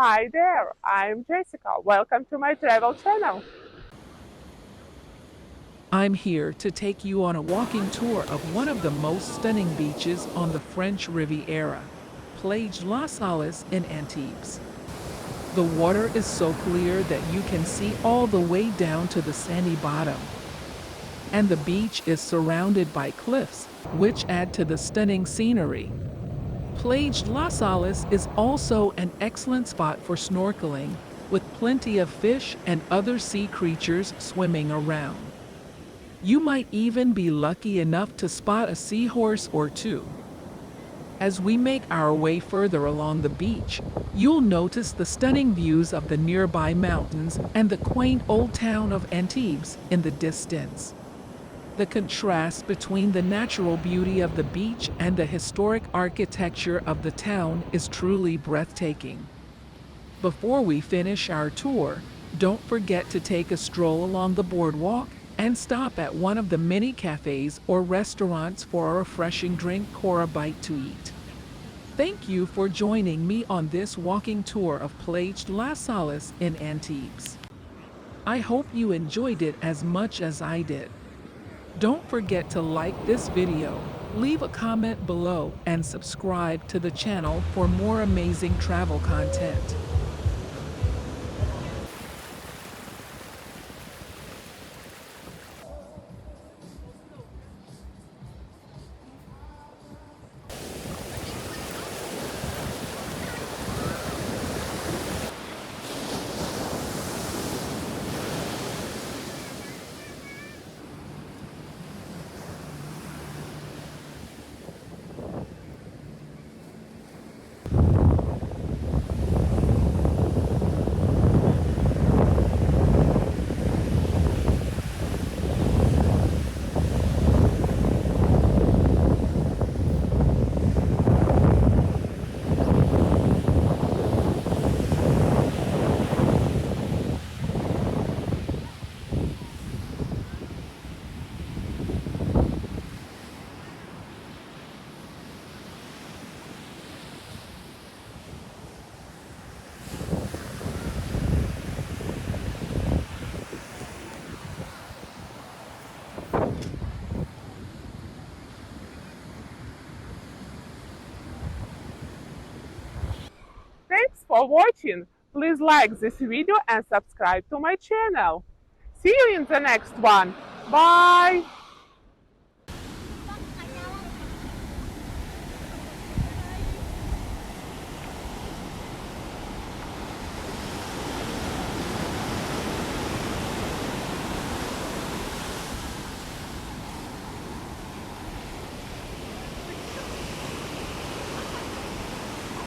Hi there, I'm Jessica. Welcome to my travel channel. I'm here to take you on a walking tour of one of the most stunning beaches on the French Riviera, Plage La Salle in Antibes. The water is so clear that you can see all the way down to the sandy bottom. And the beach is surrounded by cliffs, which add to the stunning scenery. Plage La Salle is also an excellent spot for snorkeling, with plenty of fish and other sea creatures swimming around. You might even be lucky enough to spot a seahorse or two. As we make our way further along the beach, you'll notice the stunning views of the nearby mountains and the quaint old town of Antibes in the distance. The contrast between the natural beauty of the beach and the historic architecture of the town is truly breathtaking. Before we finish our tour, don't forget to take a stroll along the boardwalk and stop at one of the many cafes or restaurants for a refreshing drink or a bite to eat. Thank you for joining me on this walking tour of Plage La Salle in Antibes. I hope you enjoyed it as much as I did. Don't forget to like this video, leave a comment below, and subscribe to the channel for more amazing travel content. Thanks for watching. Please like this video and subscribe to my channel. See you in the next one. Bye!